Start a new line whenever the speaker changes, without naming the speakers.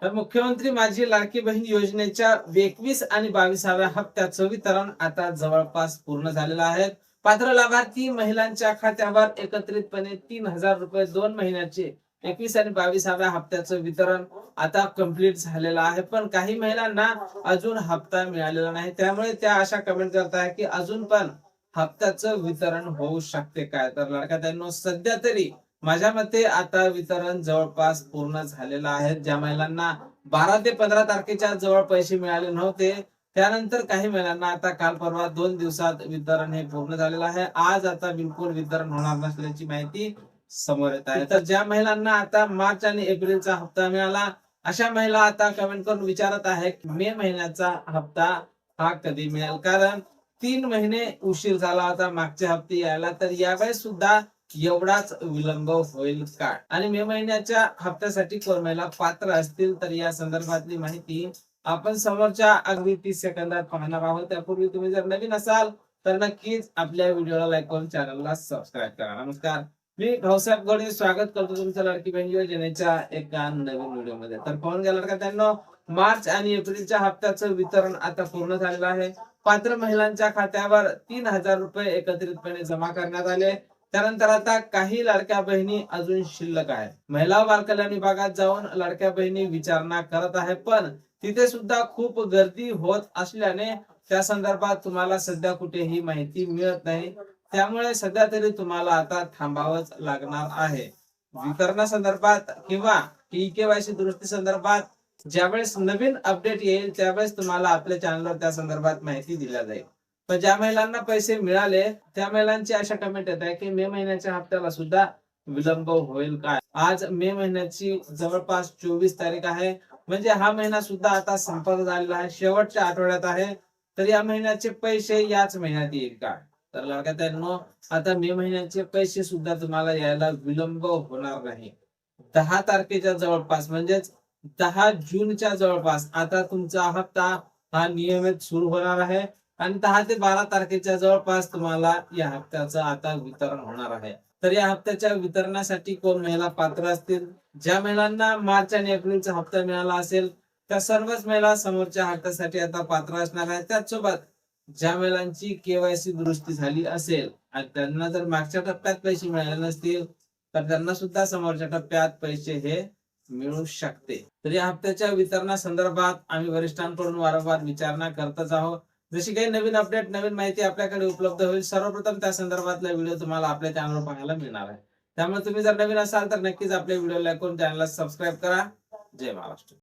तर मुख्यमंत्री माझी लाडकी बहीण योजनेच्या 21 आणि 22व्या हप्त्याचं वितरण आता जवळपास पूर्ण झालेलं आहे. पात्र लाभार्थी महिलांच्या खात्यावर एकत्रितपणे 3,000 रुपये 2 महिन्याचे 21 आणि 22व्या हप्त्याचं वितरण आता कंप्लीट झालेलं आहे. पण काही महिलांना अजून हप्ता मिळालेला नाही, त्यामुळे त्या अशा कमेंट करत आहे की अजून पण हप्त्याचं वितरण होऊ शकते काय. तर लाडक्या सध्या तरी माझ्या मते आता वितरण जवळपास पूर्ण झालेलं आहे. ज्या महिलांना 12 ते 15 तारखेच्या जवळ पैसे मिळाले नव्हते, त्यानंतर काही महिलांना आता काल परवा 2 दिवसात वितरण हे पूर्ण झालेलं आहे. आज आता बिलकुल वितरण होणार नसल्याची माहिती समोर येत आहे. तर ज्या महिलांना आता मार्च आणि एप्रिलचा हप्ता मिळाला, अशा महिला आता कमेंट करून विचारत आहे की मे महिन्याचा हप्ता हा कधी मिळेल. कारण 3 महिने उशीर झाला होता मागचे हप्ते यायला, तर यावेळेस सुद्धा एवढाच विलंब होईल का. आणि मे महिन्याच्या हप्त्यासाठी कोण महिला पात्र असतील तर या संदर्भातली माहिती आपण समोरच्या अगदी 30 सेकंदात पाहणार आहोत. त्यापूर्वी तुम्ही जर नवीन असाल तर नक्कीच आपल्या व्हिडिओला लाईक करून चॅनलला सबस्क्राईब करा. नमस्कार, मी भाऊसाहेब गोडे स्वागत करतो तुमच्या लाडकी बहीण योजनेच्या एका नवीन व्हिडिओमध्ये. तर पाहून गेला का त्यांना मार्च आणि एप्रिलच्या हप्त्याचं वितरण आता पूर्ण झालेलं आहे. पात्र महिलांच्या खात्यावर 3,000 रुपये एकत्रितपणे जमा करण्यात आले. त्यानंतर आता काही लाडक्या बहिणी अजून शिल्लक आहेत. महिला व बालकल्याण विभागात जाऊन लाडक्या बहिणी विचारणा करत आहे, पण तिथे सुद्धा खूप गर्दी होत असल्याने त्या संदर्भात तुम्हाला सध्या कुठेही माहिती मिळत नाही. त्यामुळे सध्या तरी तुम्हाला आता थांबावंच लागणार आहे. वितरणासंदर्भात किंवा केवायसी दुरुस्ती संदर्भात ज्यावेळेस नवीन अपडेट येईल त्यावेळेस तुम्हाला आपल्या चॅनलवर त्या संदर्भात माहिती दिल्या जाईल. पण ज्या महिलांना पैसे मिळाले त्या महिलांची अशा कमेंट येत आहे की मे महिन्याच्या हप्त्याला सुद्धा विलंब होईल काय. आज मे महिन्याची जवळपास 24 तारीख आहे, म्हणजे हा महिना सुद्धा आता संपत झालेला आहे, शेवटच्या आठवड्यात आहे. तर या महिन्याचे पैसे याच महिन्यात येईल का. तर लडक्यात आता मे महिन्याचे पैसे सुद्धा तुम्हाला यायला विलंब होणार नाही. 10 तारखेच्या जवळपास म्हणजेच 10 जूनच्या जवळपास आता तुमचा हप्ता हा नियमित सुरू होणार आहे आणि 10 ते 12 तारखेच्या जवळपास तुम्हाला या हप्त्याचं आता वितरण होणार आहे. तर या हप्त्याच्या वितरणासाठी कोण महिला पात्र असतील, ज्या महिलांना मार्च आणि एप्रिलचा हप्ता मिळाला असेल त्या सर्वच महिला समोरच्या हप्त्यासाठी आता पात्र असणार आहेत. त्याचसोबत ज्या महिलांची केवायसी दुरुस्ती झाली असेल आणि त्यांना जर मागच्या टप्प्यात पैसे मिळाले नसतील तर त्यांना सुद्धा समोरच्या टप्प्यात पैसे हे मिळू शकते. तर या हप्त्याच्या वितरणासंदर्भात आम्ही वरिष्ठांकडून वारंवार विचारणा करतच आहोत. जशी काही नवीन अपडेट नवीन माहिती आपल्याकडे उपलब्ध होईल सर्वप्रथम त्या संदर्भातला व्हिडिओ तुम्हाला आपल्या चॅनलवर पाहायला मिळणार आहे. त्यामुळे तुम्ही जर नवीन असाल तर नक्कीच आपल्या व्हिडिओ लाईक करून चॅनलला सबस्क्राईब करा. जय महाराष्ट्र.